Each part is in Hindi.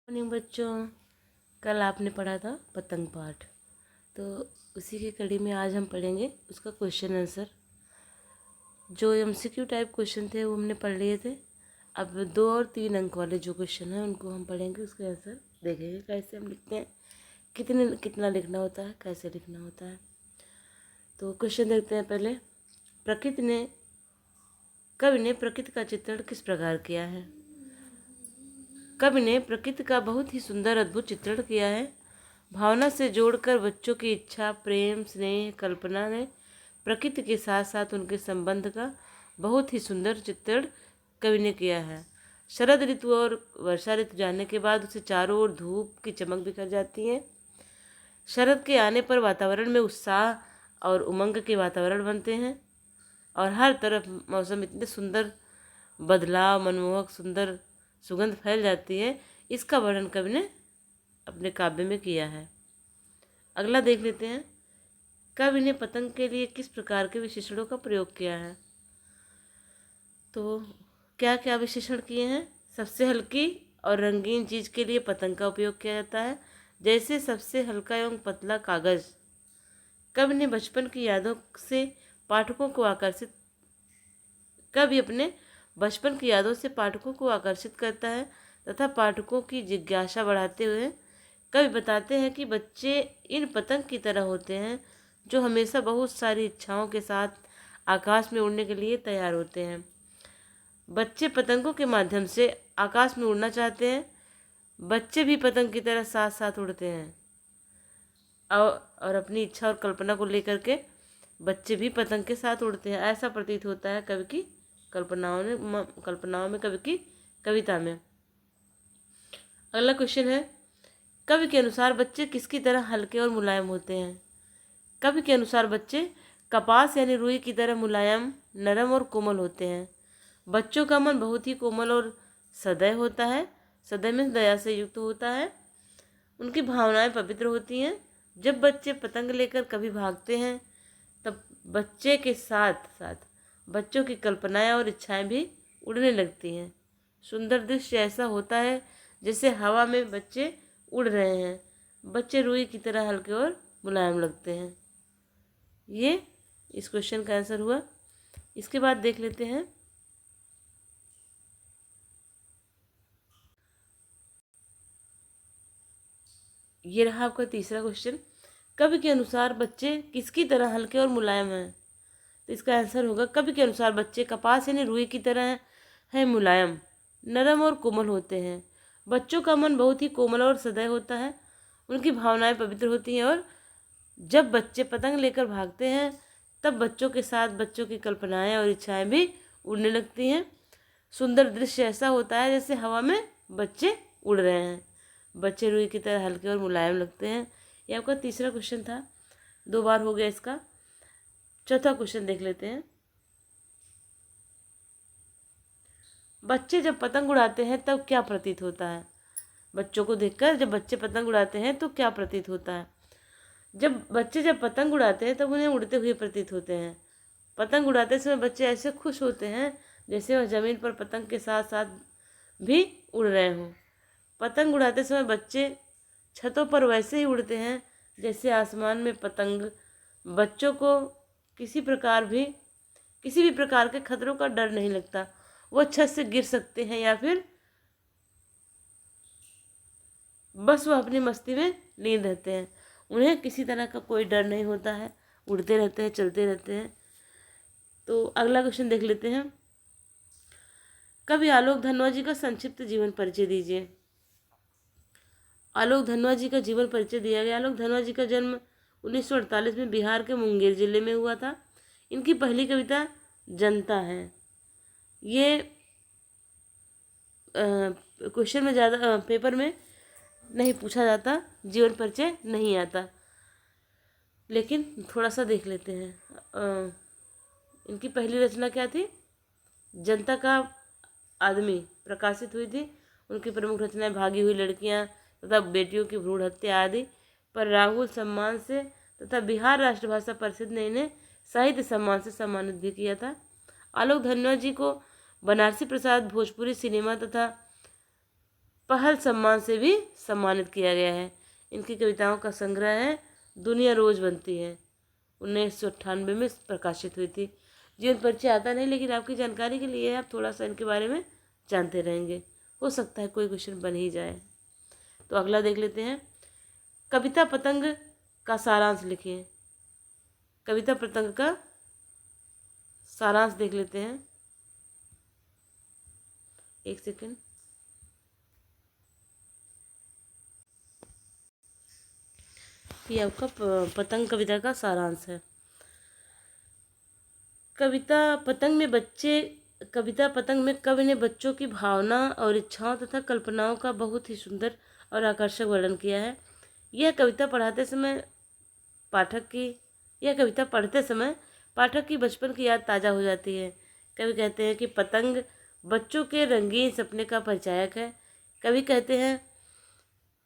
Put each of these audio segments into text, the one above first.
मॉर्निंग बच्चों, कल आपने पढ़ा था पतंग पाठ, तो उसी की कड़ी में आज हम पढ़ेंगे उसका क्वेश्चन आंसर। जो एमसीक्यू टाइप क्वेश्चन थे वो हमने पढ़ लिए थे। अब 2 और 3 अंक वाले जो क्वेश्चन हैं उनको हम पढ़ेंगे, उसके आंसर देखेंगे कैसे हम लिखते हैं, कितना लिखना होता है, कैसे लिखना होता है। तो क्वेश्चन देखते हैं पहले। कवि ने प्रकृति का चित्रण किस प्रकार किया है? कवि ने प्रकृति का बहुत ही सुंदर अद्भुत चित्रण किया है। भावना से जोड़कर बच्चों की इच्छा, प्रेम, स्नेह, कल्पना ने प्रकृति के साथ साथ उनके संबंध का बहुत ही सुंदर चित्रण कवि ने किया है। शरद ऋतु और वर्षा ऋतु जाने के बाद उसे चारों ओर धूप की चमक बिखर जाती है। शरद के आने पर वातावरण में उत्साह और उमंग के वातावरण बनते हैं और हर तरफ मौसम इतने सुंदर बदलाव, मनमोहक सुंदर सुगंध फैल जाती है। इसका वर्णन कवि ने अपने काव्य में किया है। अगला देख लेते हैं। कवि ने पतंग के लिए किस प्रकार के विशेषणों का प्रयोग किया है? तो क्या क्या विशेषण किए हैं? सबसे हल्की और रंगीन चीज के लिए पतंग का उपयोग किया जाता है, जैसे सबसे हल्का एवं पतला कागज। कवि ने बचपन की यादों से पाठकों को आकर्षित कवि अपने बचपन की यादों से पाठकों को आकर्षित करता है तथा पाठकों की जिज्ञासा बढ़ाते हुए कवि बताते हैं कि बच्चे इन पतंग की तरह होते हैं जो हमेशा बहुत सारी इच्छाओं के साथ आकाश में उड़ने के लिए तैयार होते हैं। बच्चे पतंगों के माध्यम से आकाश में उड़ना चाहते हैं। बच्चे भी पतंग की तरह साथ साथ उड़ते हैं और अपनी इच्छा और कल्पना को लेकर के बच्चे भी पतंग के साथ उड़ते हैं। ऐसा प्रतीत होता है कवि की कल्पनाओं में कवि की कविता में। अगला क्वेश्चन है, कवि के अनुसार बच्चे किसकी तरह हल्के और मुलायम होते हैं? कवि के अनुसार बच्चे कपास यानी रुई की तरह मुलायम, नरम और कोमल होते हैं। बच्चों का मन बहुत ही कोमल और सदैव होता है। सदैव में दया से युक्त होता है। उनकी भावनाएं पवित्र होती हैं। जब बच्चे पतंग लेकर कभी भागते हैं तब बच्चे के साथ साथ बच्चों की कल्पनाएं और इच्छाएं भी उड़ने लगती हैं। सुंदर दृश्य ऐसा होता है जैसे हवा में बच्चे उड़ रहे हैं। बच्चे रुई की तरह हल्के और मुलायम लगते हैं। ये इस क्वेश्चन का आंसर हुआ। इसके बाद देख लेते हैं, ये रहा आपका तीसरा क्वेश्चन। कवि के अनुसार बच्चे किसकी तरह हल्के और मुलायम हैं? तो इसका आंसर होगा, कवि के अनुसार बच्चे कपास यानी रुई की तरह है मुलायम, नरम और कोमल होते हैं। बच्चों का मन बहुत ही कोमल और सदैव होता है। उनकी भावनाएं पवित्र होती हैं और जब बच्चे पतंग लेकर भागते हैं तब बच्चों के साथ बच्चों की कल्पनाएं और इच्छाएं भी उड़ने लगती हैं। सुंदर दृश्य ऐसा होता है जैसे हवा में बच्चे उड़ रहे हैं। बच्चे रुई की तरह हल्के और मुलायम लगते हैं। ये आपका तीसरा क्वेश्चन था, 2 बार हो गया इसका। चौथा क्वेश्चन देख लेते हैं। बच्चे जब पतंग उड़ाते हैं तब क्या प्रतीत होता है? बच्चों को देखकर जब बच्चे पतंग उड़ाते हैं तो क्या प्रतीत होता है? जब पतंग उड़ाते हैं तब उन्हें उड़ते हुए प्रतीत होते हैं। पतंग उड़ाते समय बच्चे ऐसे खुश होते हैं जैसे वह जमीन पर पतंग के साथ साथ भी उड़ रहे हों। पतंग उड़ाते समय बच्चे छतों पर वैसे ही उड़ते हैं जैसे आसमान में पतंग। बच्चों को किसी भी प्रकार के खतरों का डर नहीं लगता। वो छत से गिर सकते हैं या फिर बस वह अपनी मस्ती में लीन रहते हैं। उन्हें किसी तरह का कोई डर नहीं होता है, उड़ते रहते हैं, चलते रहते हैं। तो अगला क्वेश्चन देख लेते हैं। कवि आलोक धनवा जी का संक्षिप्त जीवन परिचय दीजिए। आलोक धनवा जी का जीवन परिचय दिया गया। आलोक धनवा जी का जन्म 1948 में बिहार के मुंगेर जिले में हुआ था। इनकी पहली कविता जनता है। ये क्वेश्चन में ज़्यादा पेपर में नहीं पूछा जाता, जीवन परिचय नहीं आता, लेकिन थोड़ा सा देख लेते हैं। इनकी पहली रचना क्या थी? जनता का आदमी प्रकाशित हुई थी। उनकी प्रमुख रचनाएं भागी हुई लड़कियां तथा बेटियों की भ्रूण हत्या आदि पर राहुल सम्मान से तथा बिहार राष्ट्रभाषा परिषद ने इन्हें साहित्य सम्मान से सम्मानित भी किया था। आलोक धनवा जी को बनारसी प्रसाद भोजपुरी सिनेमा तथा पहल सम्मान से भी सम्मानित किया गया है। इनकी कविताओं का संग्रह है दुनिया रोज बनती है, 1998 में प्रकाशित हुई थी। जीवन परिचय आता नहीं, लेकिन आपकी जानकारी के लिए आप थोड़ा सा इनके बारे में जानते रहेंगे, हो सकता है कोई क्वेश्चन बन ही जाए। तो अगला देख लेते हैं, कविता पतंग का सारांश लिखिए। कविता पतंग का सारांश देख लेते हैं, एक सेकंड। ये आपका पतंग कविता का सारांश है। कविता पतंग में कवि ने बच्चों की भावना और इच्छाओं तथा कल्पनाओं का बहुत ही सुंदर और आकर्षक वर्णन किया है। यह कविता पढ़ते समय पाठक की बचपन की याद ताज़ा हो जाती है। कवि कहते हैं कि पतंग बच्चों के रंगीन सपने का परिचायक है। कवि कहते हैं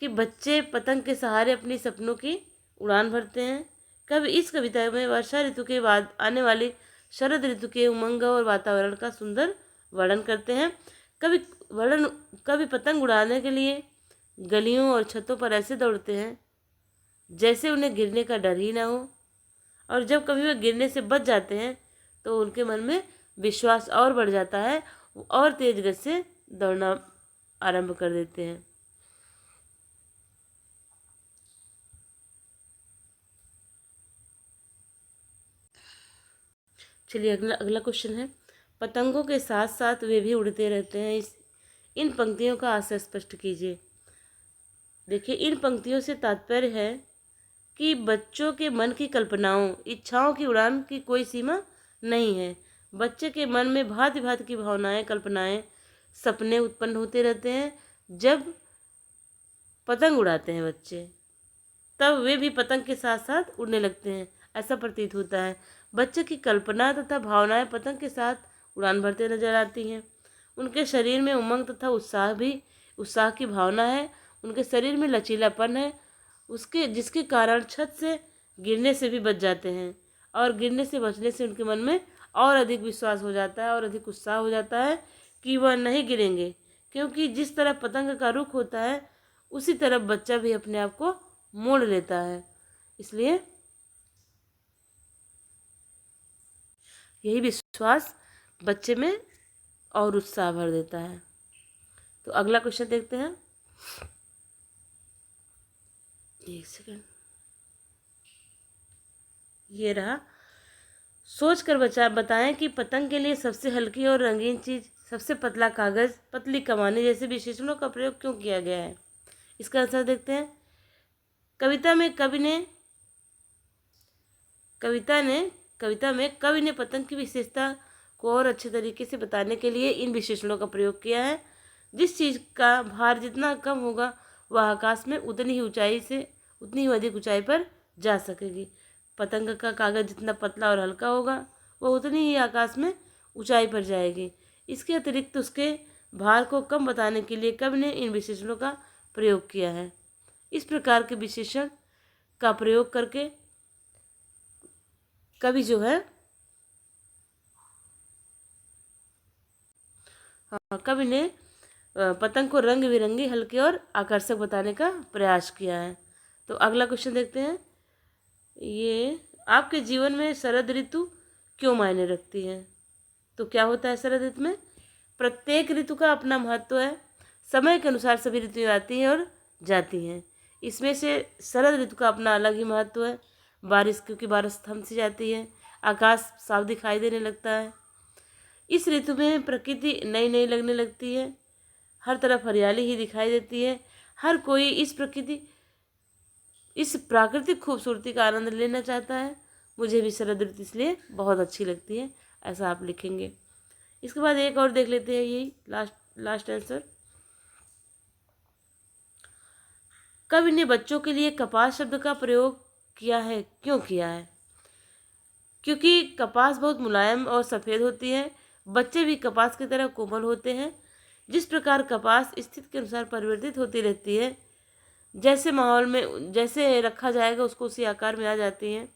कि बच्चे पतंग के सहारे अपनी सपनों की उड़ान भरते हैं। कवि इस कविता में वर्षा ऋतु के बाद आने वाली शरद ऋतु के उमंग और वातावरण का सुंदर वर्णन करते हैं। कवि पतंग उड़ाने के लिए गलियों और छतों पर ऐसे दौड़ते हैं जैसे उन्हें गिरने का डर ही ना हो, और जब कभी वे गिरने से बच जाते हैं तो उनके मन में विश्वास और बढ़ जाता है, और तेज गति से दौड़ना आरंभ कर देते हैं। चलिए अगला क्वेश्चन है, पतंगों के साथ साथ वे भी उड़ते रहते हैं, इन पंक्तियों का आशय स्पष्ट कीजिए। देखिए, इन पंक्तियों से तात्पर्य है कि बच्चों के मन की कल्पनाओं, इच्छाओं की उड़ान की कोई सीमा नहीं है। बच्चे के मन में भांति भांति की भावनाएं, कल्पनाएं, सपने उत्पन्न होते रहते हैं। जब पतंग उड़ाते हैं बच्चे, तब वे भी पतंग के साथ साथ उड़ने लगते हैं, ऐसा प्रतीत होता है। बच्चे की कल्पना तथा भावनाएं पतंग के साथ उड़ान भरते नजर आती हैं। उनके शरीर में उमंग तथा उत्साह की भावना है। उनके शरीर में लचीलापन है, जिसके कारण छत से गिरने से भी बच जाते हैं, और गिरने से बचने से उनके मन में और अधिक विश्वास हो जाता है और अधिक उत्साह हो जाता है कि वह नहीं गिरेंगे, क्योंकि जिस तरफ पतंग का रुख होता है उसी तरफ बच्चा भी अपने आप को मोड़ लेता है। इसलिए यही विश्वास बच्चे में और उत्साह भर देता है। तो अगला क्वेश्चन देखते हैं, एक सेकंड, ये रहा। सोच कर बताएं कि पतंग के लिए सबसे हल्की और रंगीन चीज, सबसे पतला कागज, पतली कमानी जैसे विशेषणों का प्रयोग क्यों किया गया है। इसका आंसर देखते हैं। कविता में कवि ने पतंग की विशेषता को और अच्छे तरीके से बताने के लिए इन विशेषणों का प्रयोग किया है। जिस चीज़ का भार जितना कम होगा वह आकाश में उतनी ही अधिक ऊंचाई पर जा सकेगी। पतंग का कागज जितना पतला और हल्का होगा वह उतनी ही आकाश में ऊंचाई पर जाएगी। इसके अतिरिक्त उसके भार को कम बताने के लिए कवि ने इन विशेषणों का प्रयोग किया है। इस प्रकार के विशेषण का प्रयोग करके कवि कवि ने पतंग को रंग बिरंगी, हल्के और आकर्षक बताने का प्रयास किया है। तो अगला क्वेश्चन देखते हैं, ये आपके जीवन में शरद ऋतु क्यों मायने रखती है। तो क्या होता है शरद ऋतु में? प्रत्येक ऋतु का अपना महत्व है। समय के अनुसार सभी ऋतुएं आती हैं और जाती हैं। इसमें से शरद ऋतु का अपना अलग ही महत्व है। क्योंकि बारिश थम सी जाती है, आकाश साफ दिखाई देने लगता है। इस ऋतु में प्रकृति नई नई लगने लगती है, हर तरफ हरियाली ही दिखाई देती है। हर कोई इस प्राकृतिक खूबसूरती का आनंद लेना चाहता है। मुझे भी शरद ऋतु इसलिए बहुत अच्छी लगती है, ऐसा आप लिखेंगे। इसके बाद एक और देख लेते हैं, यही लास्ट आंसर। कवि ने बच्चों के लिए कपास शब्द का प्रयोग किया है, क्यों किया है? क्योंकि कपास बहुत मुलायम और सफ़ेद होती है। बच्चे भी कपास की तरह कोमल होते हैं। जिस प्रकार कपास स्थिति के अनुसार परिवर्तित होती रहती है, जैसे रखा जाएगा उसको उसी आकार में आ जाती हैं,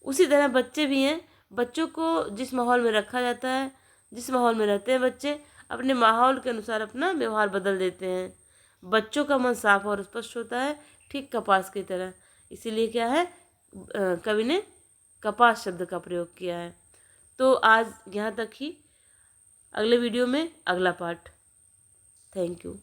उसी तरह बच्चे भी हैं। बच्चों को जिस माहौल में रखा जाता है, जिस माहौल में रहते हैं बच्चे, अपने माहौल के अनुसार अपना व्यवहार बदल देते हैं। बच्चों का मन साफ और स्पष्ट होता है, ठीक कपास की तरह। इसीलिए क्या है, कवि ने कपास शब्द का प्रयोग किया है। तो आज यहाँ तक ही, अगले वीडियो में अगला पार्ट। Thank you.